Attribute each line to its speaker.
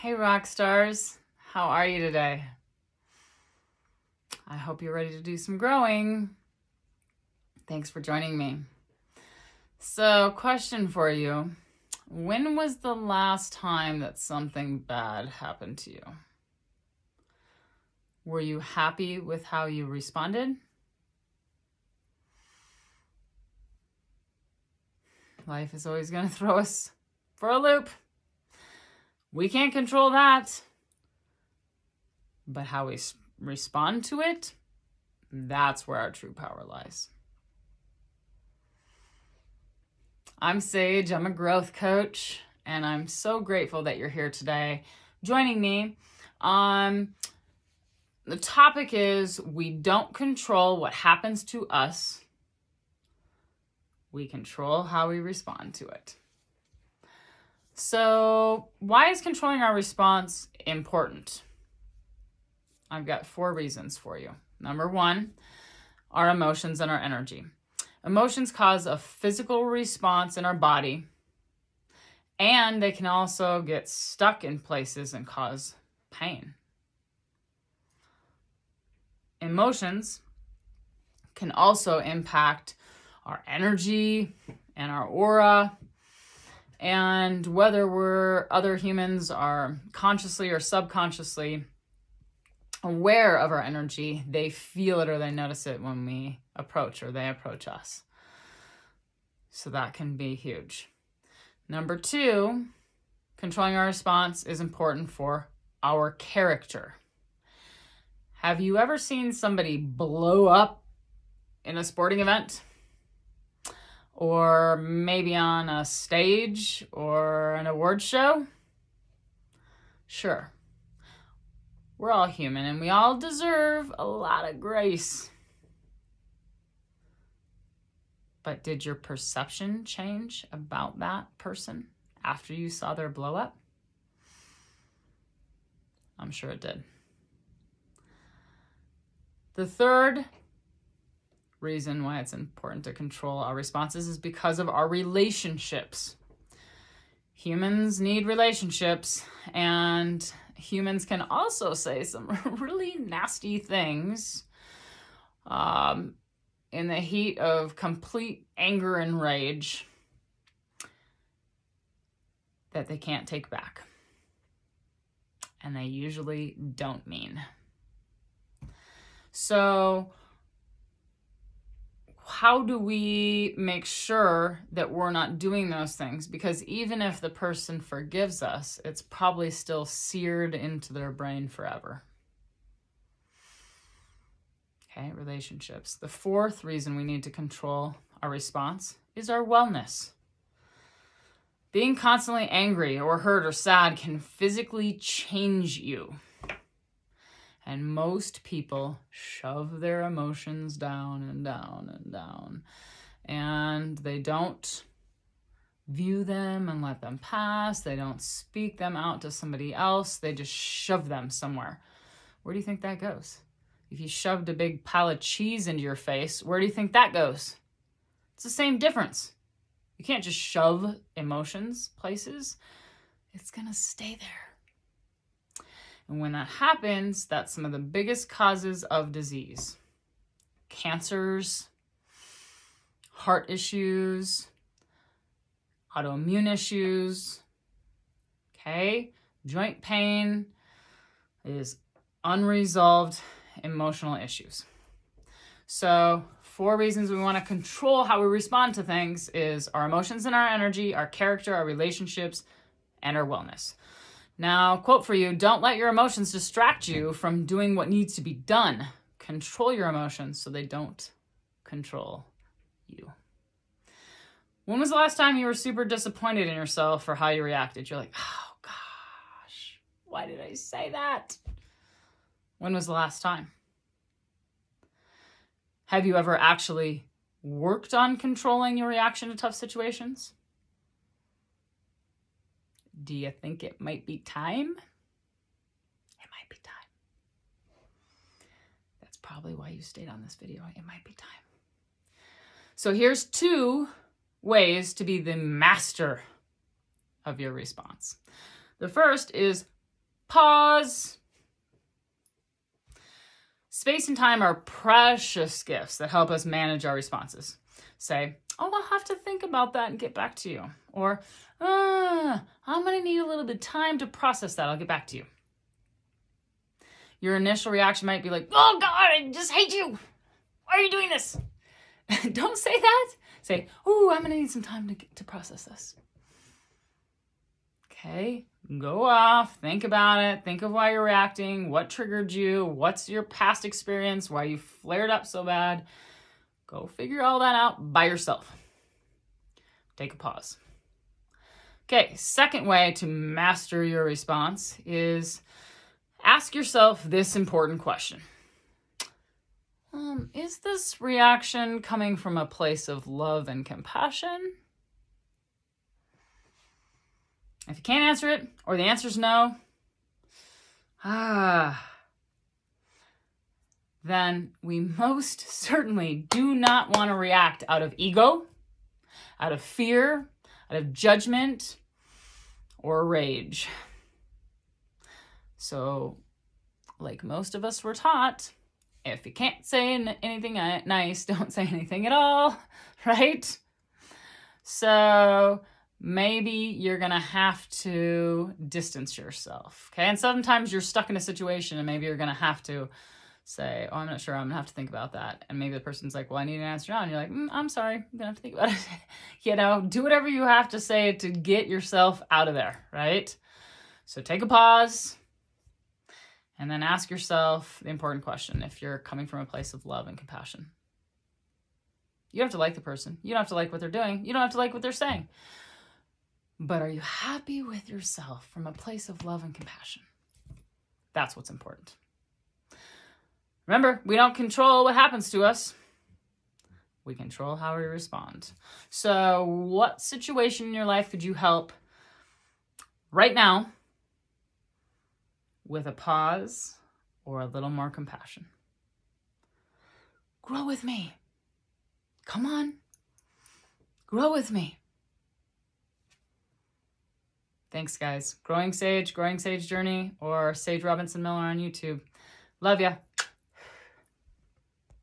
Speaker 1: Hey rock stars, how are you today? I hope you're ready to do some growing. Thanks for joining me. So, question for you. When was the last time that something bad happened to you? Were you happy with how you responded? Life is always going to throw us for a loop. We can't control that. But how we respond to it, that's where our true power lies. I'm Sage, I'm a growth coach, and I'm so grateful that you're here today joining me. The topic is we don't control what happens to us. We control how we respond to it. So, why is controlling our response important? I've got 4 reasons for you. Number 1, our emotions and our energy. Emotions cause a physical response in our body, and they can also get stuck in places and cause pain. Emotions can also impact our energy and our aura, and whether other humans are consciously or subconsciously aware of our energy, they feel it or they notice it when we approach or they approach us. So that can be huge. Number 2, controlling our response is important for our character. Have you ever seen somebody blow up in a sporting event? Or maybe on a stage or an award show? Sure. We're all human and we all deserve a lot of grace. But did your perception change about that person after you saw their blow up? I'm sure it did. The third reason why it's important to control our responses is because of our relationships. Humans need relationships, and humans can also say some really nasty things in the heat of complete anger and rage that they can't take back. And they usually don't mean. So, how do we make sure that we're not doing those things? Because even if the person forgives us, it's probably still seared into their brain forever. Okay, relationships. The 4th reason we need to control our response is our wellness. Being constantly angry or hurt or sad can physically change you. And most people shove their emotions down and down and down. And they don't view them and let them pass. They don't speak them out to somebody else. They just shove them somewhere. Where do you think that goes? If you shoved a big pile of cheese into your face, where do you think that goes? It's the same difference. You can't just shove emotions places. It's going to stay there. And when that happens, that's some of the biggest causes of disease. Cancers, heart issues, autoimmune issues, okay? Joint pain is unresolved emotional issues. So 4 reasons we want to control how we respond to things is our emotions and our energy, our character, our relationships, and our wellness. Now, quote for you, don't let your emotions distract you from doing what needs to be done. Control your emotions so they don't control you. When was the last time you were super disappointed in yourself for how you reacted? You're like, oh gosh, why did I say that? When was the last time? Have you ever actually worked on controlling your reaction to tough situations? Do you think it might be time? It might be time. That's probably why you stayed on this video. It might be time. So here's 2 ways to be the master of your response. The first is Pause. Space and time are precious gifts that help us manage our responses. Say, oh, I'll have to think about that and get back to you. Or, I'm going to need a little bit of time to process that. I'll get back to you. Your initial reaction might be like, oh God, I just hate you. Why are you doing this? Don't say that. Say, oh, I'm going to need some time to process this. Okay, go off, think about it, think of why you're reacting, what triggered you, what's your past experience, why you flared up so bad. Go figure all that out by yourself. Take a pause. Okay, second way to master your response is ask yourself this important question. Is this reaction coming from a place of love and compassion? If you can't answer it, or the answer is no, then we most certainly do not want to react out of ego, out of fear, out of judgment, or rage. So, like most of us were taught, if you can't say anything nice, don't say anything at all, right? So maybe you're going to have to distance yourself, okay? And sometimes you're stuck in a situation and maybe you're going to have to say, oh, I'm not sure, I'm going to have to think about that. And maybe the person's like, well, I need an answer now. And you're like, I'm sorry, I'm going to have to think about it. Do whatever you have to say to get yourself out of there, right? So take a pause and then ask yourself the important question if you're coming from a place of love and compassion. You don't have to like the person. You don't have to like what they're doing. You don't have to like what they're saying. But are you happy with yourself from a place of love and compassion? That's what's important. Remember, we don't control what happens to us. We control how we respond. So what situation in your life could you help right now with a pause or a little more compassion? Grow with me. Come on. Grow with me. Thanks, guys. Growing Sage Journey, or Sage Robinson Miller on YouTube. Love ya.